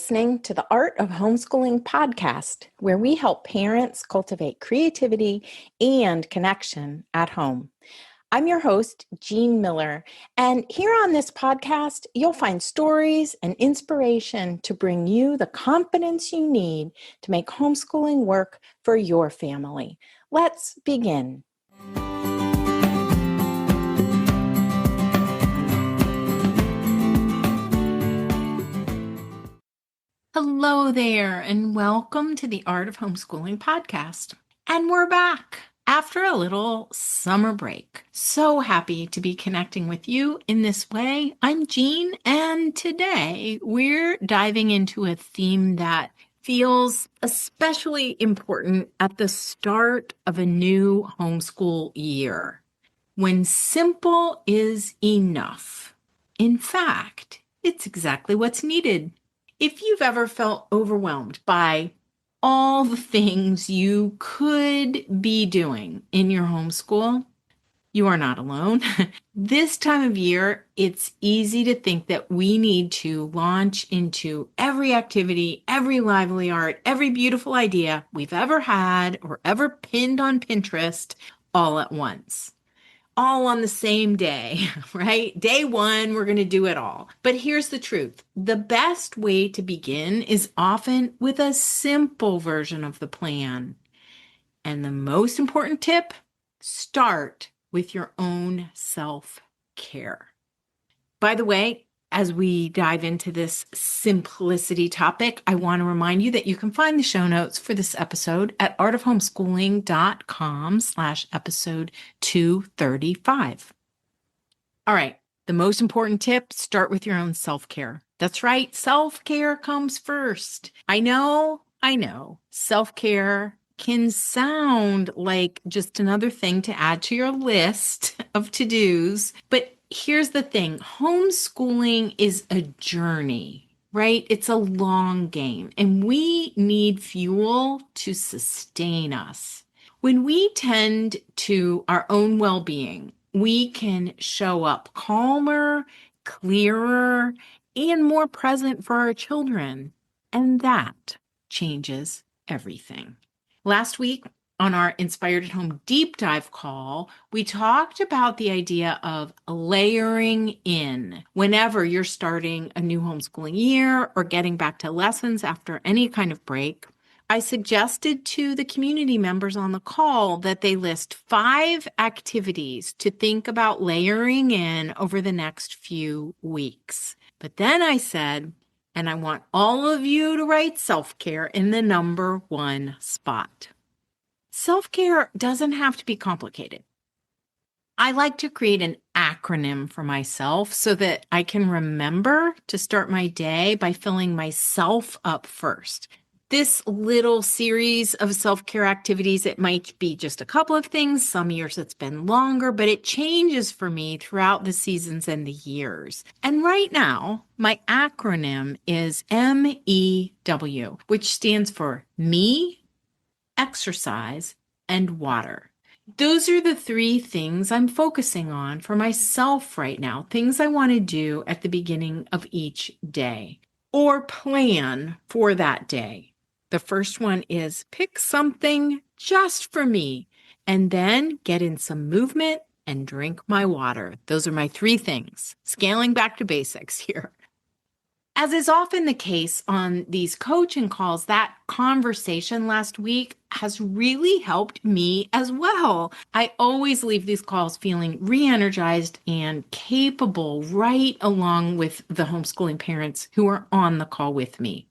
listening to the Art of Homeschooling podcast, where we help parents cultivate creativity and connection at home. I'm your host, Jean Miller, and here on this podcast, you'll find stories and inspiration to bring you the confidence you need to make homeschooling work for your family. Let's begin. Hello there, and welcome to the Art of Homeschooling podcast. And we're back after a little summer break. So happy to be connecting with you in this way. I'm Jean, and today we're diving into a theme that feels especially important at the start of a new homeschool year, when simple is enough. In fact, it's exactly what's needed. If you've ever felt overwhelmed by all the things you could be doing in your homeschool, you are not alone. This time of year, it's easy to think that we need to launch into every activity, every lively art, every beautiful idea we've ever had or ever pinned on Pinterest all at once. All on the same day, right? Day one, we're going to do it all. But here's the truth. The best way to begin is often with a simple version of the plan. And the most important tip, start with your own self-care. By the way, as we dive into this simplicity topic, I want to remind you that you can find the show notes for this episode at artofhomeschooling.com/episode 235. All right, the most important tip, start with your own self-care. That's right, self-care comes first. I know, self-care can sound like just another thing to add to your list of to-dos, but here's the thing, homeschooling is a journey, right? It's a long game, and we need fuel to sustain us. When we tend to our own well-being, we can show up calmer, clearer, and more present for our children, and that changes everything. Last week, on our Inspired at Home deep dive call, we talked about the idea of layering in whenever you're starting a new homeschooling year or getting back to lessons after any kind of break. I suggested to the community members on the call that they list 5 activities to think about layering in over the next few weeks. But then I said, and I want all of you to write self-care in the number 1 spot. Self-care doesn't have to be complicated. I like to create an acronym for myself so that I can remember to start my day by filling myself up first. This little series of self-care activities, it might be just a couple of things. Some years it's been longer, but it changes for me throughout the seasons and the years. And right now, my acronym is MEW, which stands for me, exercise, and water. Those are the 3 things I'm focusing on for myself right now, things I want to do at the beginning of each day or plan for that day. The first one is pick something just for me and then get in some movement and drink my water. Those are my 3 things. Scaling back to basics here. As is often the case on these coaching calls, that conversation last week has really helped me as well. I always leave these calls feeling re-energized and capable right along with the homeschooling parents who are on the call with me.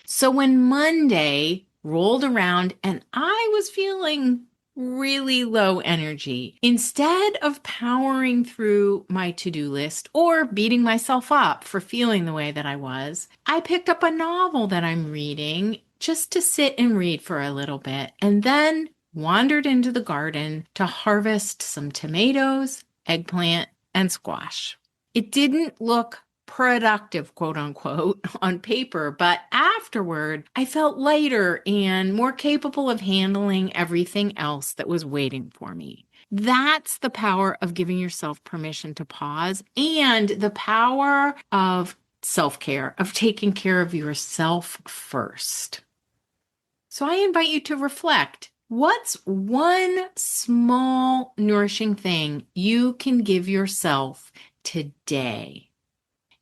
So when Monday rolled around and I was feeling really low energy, instead of powering through my to-do list or beating myself up for feeling the way that I was, I picked up a novel that I'm reading just to sit and read for a little bit, and then wandered into the garden to harvest some tomatoes, eggplant, and squash. It didn't look productive, quote unquote, on paper, but afterward, I felt lighter and more capable of handling everything else that was waiting for me. That's the power of giving yourself permission to pause and the power of self-care, of taking care of yourself first. So I invite you to reflect. What's one small, nourishing thing you can give yourself today?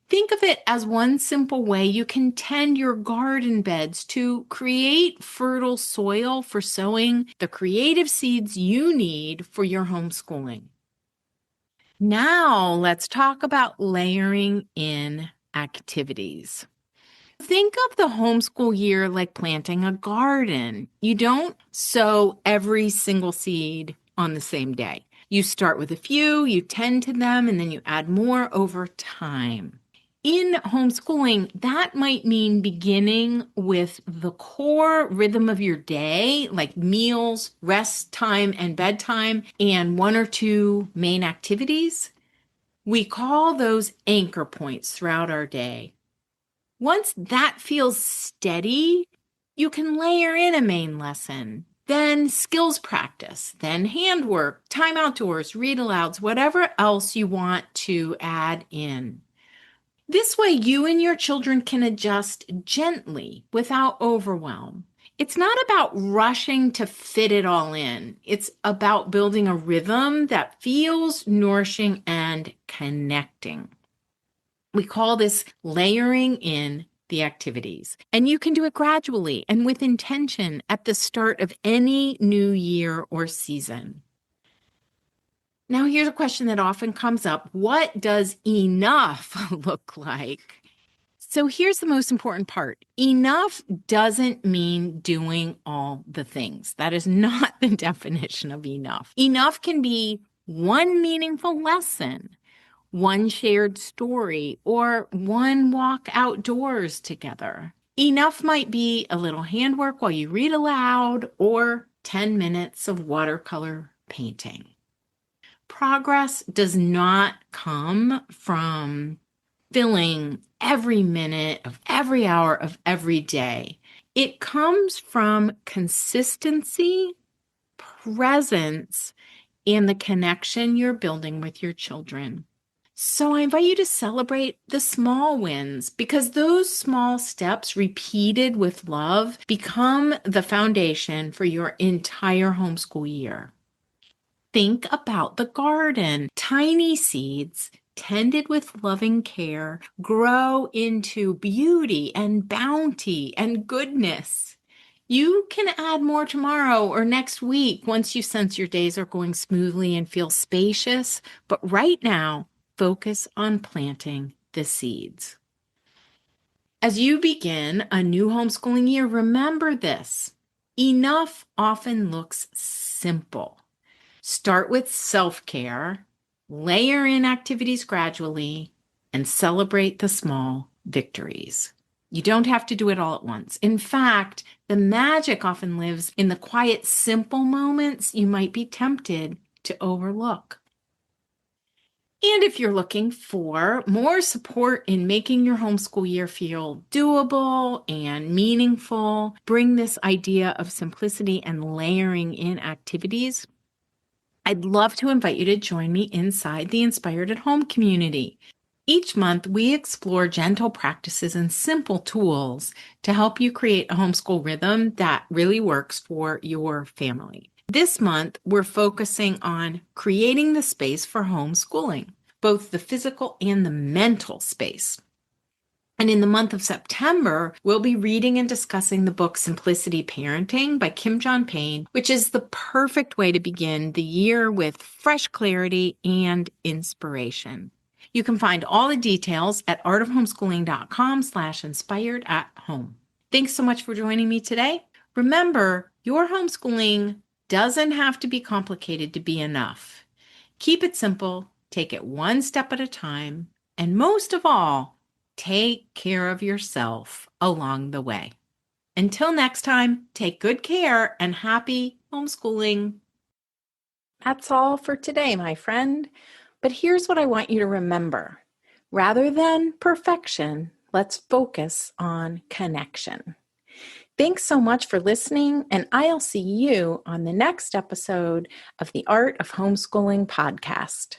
Think of it as one simple way you can tend your garden beds to create fertile soil for sowing the creative seeds you need for your homeschooling. Now, let's talk about layering in activities. Think of the homeschool year like planting a garden. You don't sow every single seed on the same day. You start with a few, you tend to them, and then you add more over time. In homeschooling, that might mean beginning with the core rhythm of your day, like meals, rest time, and bedtime, and one or two main activities. We call those anchor points throughout our day. Once that feels steady, you can layer in a main lesson, then skills practice, then handwork, time outdoors, read alouds, whatever else you want to add in. This way, you and your children can adjust gently without overwhelm. It's not about rushing to fit it all in. It's about building a rhythm that feels nourishing and connecting. We call this layering in the activities. And you can do it gradually and with intention at the start of any new year or season. Now, here's a question that often comes up. What does enough look like? So here's the most important part. Enough doesn't mean doing all the things. That is not the definition of enough. Enough can be one meaningful lesson, one shared story, or one walk outdoors together. Enough might be a little handwork while you read aloud or 10 minutes of watercolor painting. Progress does not come from filling every minute of every hour of every day. It comes from consistency, presence, and the connection you're building with your children. So I invite you to celebrate the small wins because those small steps repeated with love become the foundation for your entire homeschool year. Think about the garden. Tiny seeds tended with loving care grow into beauty and bounty and goodness. You can add more tomorrow or next week once you sense your days are going smoothly and feel spacious. But right now, focus on planting the seeds. As you begin a new homeschooling year, remember this. Enough often looks simple. Start with self-care, layer in activities gradually, and celebrate the small victories. You don't have to do it all at once. In fact, the magic often lives in the quiet, simple moments you might be tempted to overlook. And if you're looking for more support in making your homeschool year feel doable and meaningful, bring this idea of simplicity and layering in activities, I'd love to invite you to join me inside the Inspired at Home community. Each month, we explore gentle practices and simple tools to help you create a homeschool rhythm that really works for your family. This month, we're focusing on creating the space for homeschooling, both the physical and the mental space. And in the month of September, we'll be reading and discussing the book Simplicity Parenting by Kim John Payne, which is the perfect way to begin the year with fresh clarity and inspiration. You can find all the details at artofhomeschooling.com/inspired-at-home. Thanks so much for joining me today. Remember, your homeschooling doesn't have to be complicated to be enough. Keep it simple, take it one step at a time, and most of all, take care of yourself along the way. Until next time, take good care and happy homeschooling. That's all for today, my friend. But here's what I want you to remember. Rather than perfection, let's focus on connection. Thanks so much for listening, and I'll see you on the next episode of the Art of Homeschooling podcast.